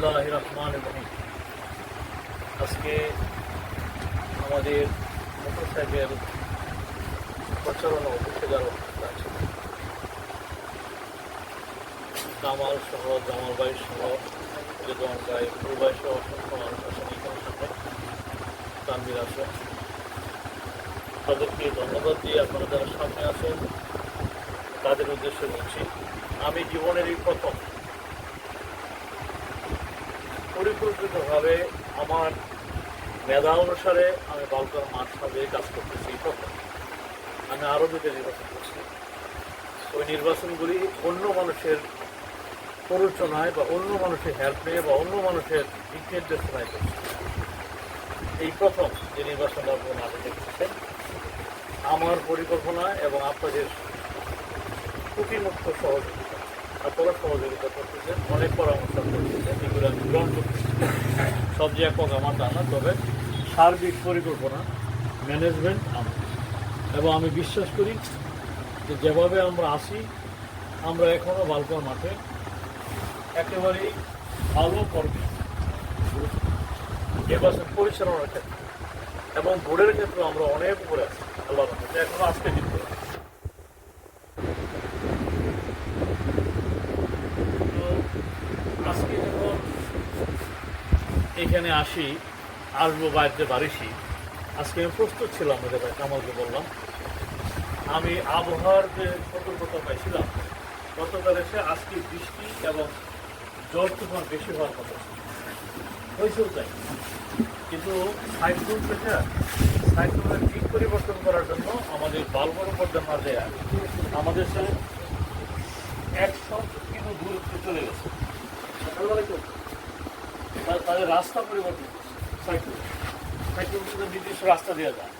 বিসমিল্লাহির রহমানির রহিম। আজকে আমাদের মোটরসাইকেল প্রচারণা অফিসে যাওয়ার অবস্থা আছে। কামাল সহ, জামাল ভাই সহ, রেদওয়ান ভাই, ফুল ভাই সহ অসংখ্য মানুষ আছেন এখানে সামনে। তানভীর আছে, তাদেরকে ধন্যবাদ দিয়ে আপনারা যারা সামনে আছেন তাদের উদ্দেশ্যে বলছি, আমি জীবনের এই প্রথম পরিকল্পিতভাবে আমার মেধা অনুসারে আমি বালুকার মাঠ সাজিয়ে কাজ করতেছি। প্রথম আমি আরও দুটো নির্বাচন করছি। ওই নির্বাচনগুলি অন্য মানুষের প্ররোচনায় বা অন্য মানুষের হেল্প নিয়ে বা অন্য মানুষের দিক নির্দেশনায় করছি। এই প্রথম যে নির্বাচনটা আপনারা মাঠে দেখতেছেন আমার পরিকল্পনা এবং আপনাদের ত্রুটিমুক্ত সহযোগিতা, আপনারা সহযোগিতা করতেছেন, অনেক পরামর্শ করতেছেন, এগুলো আমি গ্রহণ করতেছি। সব যে একক আমার তা না, তবে সার্বিক পরিকল্পনা ম্যানেজমেন্ট আমার। এবং আমি বিশ্বাস করি যে যেভাবে আমরা আসি আমরা এখনও বালুকার মাঠে একেবারেই ভালো কর্মী নির্বাচন পরিচালনার ক্ষেত্রে এবং ভোটের ক্ষেত্রে আমরা অনেক উপরে আছি। আল্লাহ রহমতে এখনও আজকে জিততে পারি। আজকে যখন এখানে আসবো বাড়িতে বাড়িছি, আজকে আমি প্রস্তুত ছিলাম। ওদের ভাই কামালকে বললাম আমি আবহাওয়ার যে সতর্কতা পাইছিলাম গতকাল এসে আজকে বৃষ্টি এবং ঝড় তুফান বেশি হওয়ার কথা হয়েছেও তাই। কিন্তু সাইক্লোন থেকে সাইক্লোনের দিক পরিবর্তন করার জন্য আমাদের বালুর উপর না দেয়া আমাদের সে 100 কিলো দূরত্বে চলে গেছে। তাদের রাস্তা পরিবর্তন করছে। সাইক্লোন নির্দিষ্ট রাস্তা দেওয়া যায়,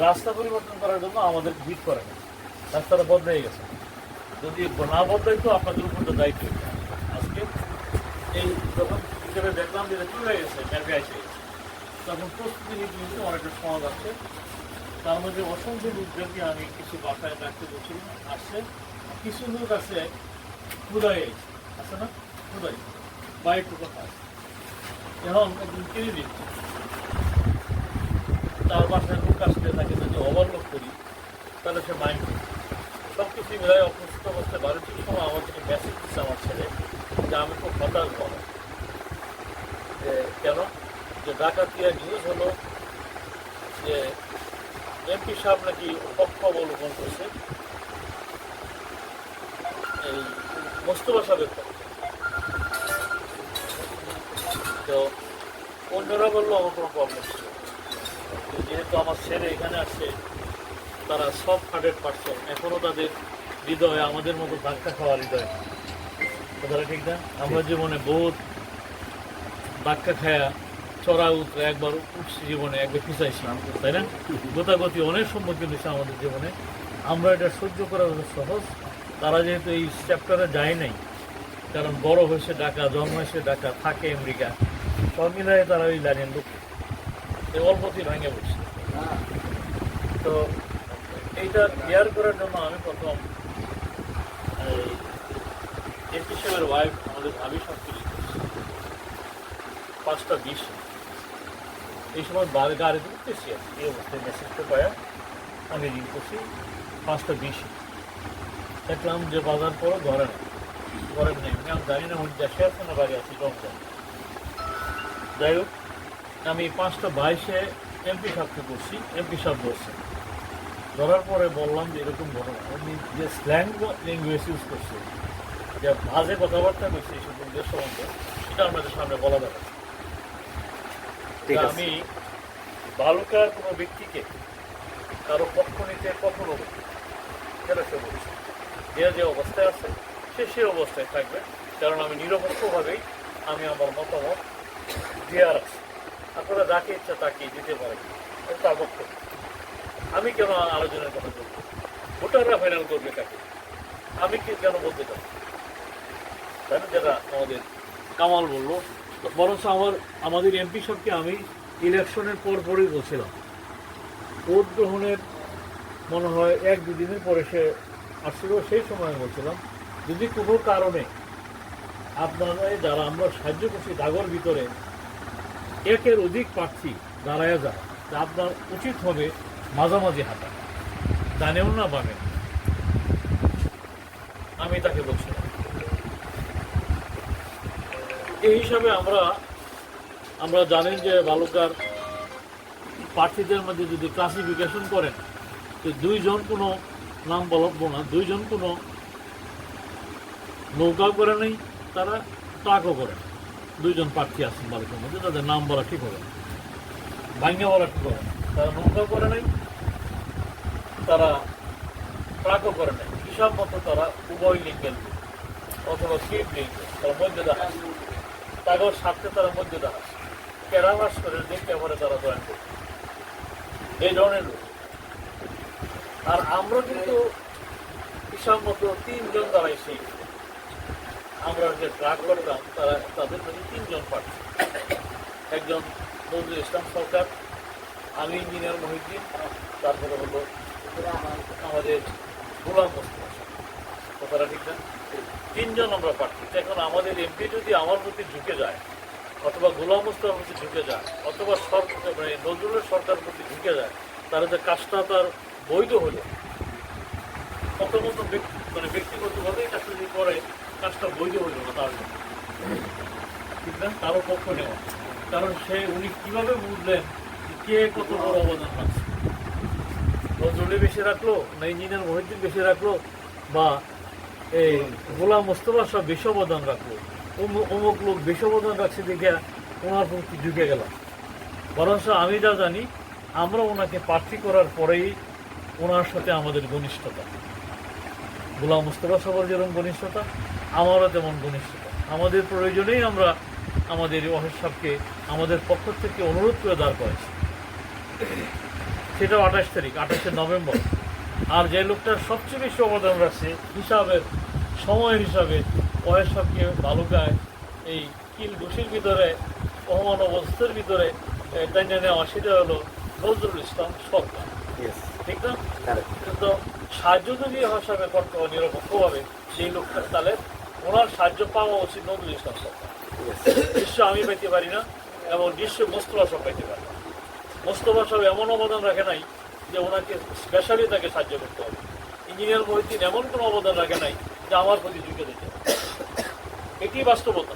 রাস্তা পরিবর্তন করার জন্য আমাদের ভিড় করে না, রাস্তাটা বদলে গেছে। যদি না বদলাই তো আপনাদের উপর দায়িত্ব। আজকে এই যখন হিসেবে দেখলাম যে চলে গেছে ম্যাপে এসে গেছে, তখন প্রস্তুতি নিতে নিতে অনেকটা সময় লাগছে। তার মধ্যে অসংখ্য লোকদেরকে আমি কিছু বাসায় রাখতে বলছিলাম, আসছে কিছু লোক আছে খুদাই আছে না, খুদাই বা একটু কথা আছে। এখন একদিন কিনে দিচ্ছি, তার বাসায় লোক আসলে তাকে যদি ওভারলোড করি তাহলে সে মাইন্ড করি। সব কিছু মিলাই অপ্রস্তুত অবস্থায় বাড়ির সময় আমার থেকে মেসেজ দিচ্ছে আমার ছেলে যে আমি খুব হতাশ বলো যে কেন, যে ডাকাতিয়া নিউজ হলো যে এমপি সাহেব নাকি পক্ষ অবলম্বন করছে এই মোস্তফা সাহেবের পক্ষে। তো অন্যরা বললো আমার কোনো প্রবলেম ছিল, যেহেতু আমার ছেলে এখানে আসছে তারা সব 100% এখনও তাদের হৃদয়ে আমাদের মতো ধাক্কা খাওয়ার হৃদয়। কথাটা ঠিক না? আমরা জীবনে বহুত ধাক্কা খায়া চড়া উতরে একবার উঠছি, জীবনে একবার পিছাইছি, তাই না? গোতাগতি অনেক সম্মুখীন হয়েছে আমাদের জীবনে। আমরা এটা সহ্য করা সহজ, তারা যেহেতু এই চ্যাপ্টারে যায় নাই, কারণ বড় হয়েছে ঢাকা, জন্ম হয়েছে ঢাকা, থাকে আমেরিকা, সব মিলাই তারা ওই লাইনের লোক এই অল্পতেই ভেঙে পড়ছে। তো এইটা ক্লিয়ার করার জন্য আমি প্রথম এমপি সাহেবের ওয়াইফ আমাদের ভাবি সবকে লিখেছি 5:20 এই সময় গাড়িতে উঠতেছি আর এই অবস্থায় মেসেজটা পায়া আমি রিং করছি 5:20 দেখলাম যে বাজার পরও ঘরে নেই। আমি জানি না উনি দেশে আছে না বাড়ি আছি কম জানি। যাই হোক আমি 5:22 এমপি সাহেবকে করছি, এমপি সাহেব বলছে। ধরার পরে বললাম যে এরকম ঘটনা, উনি যে স্ল্যাং ল্যাঙ্গুয়েজ ইউজ করছে, যে বাজে কথাবার্তা করছে এইসব লোকদের সম্বন্ধে, সেটা আমাদের সামনে বলা যাবে। আমি বালুকার কোনো ব্যক্তিকে কারো পক্ষ নিতে কখনো বলি সেটা সে বলছে, যে অবস্থায় আছে সে অবস্থায় থাকবে, কারণ আমি নিরপেক্ষভাবেই আমি আমার মতামত দেওয়ার আছে। আপনারা যাকে ইচ্ছা তাকে দিতে পারেন, তার বক্তব্য। আমি কেন আলোচনার কথা বলবো? ভোটাররা ফাইনাল করবে কাকে, আমি কি কেন বলতে চাই? তাই না? যেটা আমাদের কামাল বললো, বরঞ্চ আমাদের এমপি সাহেবকে আমি ইলেকশনের পরই বলছিলাম, ভোট গ্রহণের মনে হয় 1-2 দিনের পরে সে আসছিল, সেই সময় বলছিলাম যদি কোনো কারণে আপনারা যারা আমরা সাহায্য করছি দাগর ভিতরে একের অধিক প্রার্থী দাঁড়ায় যায়, তা আপনার উচিত হবে মাঝামাঝি হাঁটা, ডানেও না বামে। আমি তাকে বলছি না। এই হিসাবে আমরা জানেন যে বালুকার প্রার্থীদের মধ্যে যদি ক্লাসিফিকেশন করেন, তো দুইজন কোনো নাম বলবো না, দুইজন কোনো নৌকাও করে নেই, তারা ট্রাকও করে না। দুইজন প্রার্থী আছেন বালুকার মধ্যে, তাদের নাম বলা ঠিক হবে না, ভাঙ্গা বলা ঠিক হবে না। তারা নৌকাও করে নাই, তারা ট্রাকও করে নাই, হিসাব মতো তারা উভয় লিঙ্গের অথবা কিপ লিঙ্গ, তারা মধ্যে দেখা তাদের স্বার্থে তারা মধ্যে দেখা কেরাভাস করে দেখতে পরে তারা জয়েন করছে, এই ধরনের লোক। আর আমরা কিন্তু হিসাব মতো 3 জন দাঁড়াইছি। আমরা যে ট্রাক করতাম তাদের মধ্যে 3 জন প্রার্থী, একজন নজরুল ইসলাম সরকার, আমি ইঞ্জিনিয়ার মহিউদ্দিন, তারপরে হলো আমাদের গোলাম মোস্তফা। কথাটা ঠিক না? 3 জন আমরা প্রার্থী। এখন আমাদের এমপি যদি আমার প্রতি ঝুঁকে যায়, অথবা গোলাম মোস্তফার প্রতি ঝুঁকে যায়, অথবা নজরুলের সরকার প্রতি ঝুঁকে যায়, তাহলে যে কাজটা তার বৈধ হলো, প্রথমত ব্যক্তিগতভাবে এই কাজটা যদি করে, কাজটা বৈধ হইল না তার জন্য, ঠিক না? তারও পক্ষ নেওয়া। কারণ উনি কিভাবে বুঝলেন কে কত বড় অবদান রাখছে? নজরুলে বেশি রাখলো না ইঞ্জিনিয়ার মহিউদ্দিন বেশি রাখলো, বা এই গোলাম মোস্তফা সব বেশি অবদান রাখলো, অমুক লোক বেশি অবদান রাখছে দেখে ওনার প্রতি ঢুকে গেলাম? বরঞ্চ আমি যা জানি, আমরা ওনাকে প্রার্থী করার পরেই ওনার সাথে আমাদের ঘনিষ্ঠতা, গোলাম মোস্তফা সবার যেরকম ঘনিষ্ঠতা, আমারও তেমন ঘনিষ্ঠতা। আমাদের প্রয়োজনেই আমরা আমাদের ওয়াহিদ সাহেবকে আমাদের পক্ষ থেকে অনুরোধ করে দাঁড় করেছি। সেটাও 28 তারিখ, 28শে নভেম্বর। আর যে লোকটার সবচেয়ে বেশি অবদান রাখছে সময়ের হিসাবে ওয়াহিদ সাহেবকে বালুকায় এই কিল ঘুষির ভিতরে, অহমান অবস্থার ভিতরে টেনে নেওয়া, সেটা হলো নজরুল ইসলাম সরকার, ঠিক না? কিন্তু সাহায্য যদি হিসাবে করতে হয় নিরপেক্ষভাবে সেই লোকটা, তাহলে ওনার সাহায্য পাওয়া উচিত নজরুল ইসলাম সরকার। নিশ্চয় আমি পাইতে পারি না, এবং নিশ্চয় মোস্তফা সাহেব পাইতে পারি না। মোস্তফা সাহেব এমন অবদান রাখে নাই যে ওনাকে স্পেশালি তাকে সাহায্য করতে হবে। ইঞ্জিনিয়ার মহিউদ্দিন এমন কোনো অবদান রাখে নাই যে আমার প্রতি ঝুঁকে দিতে হবে। এটি বাস্তবতা।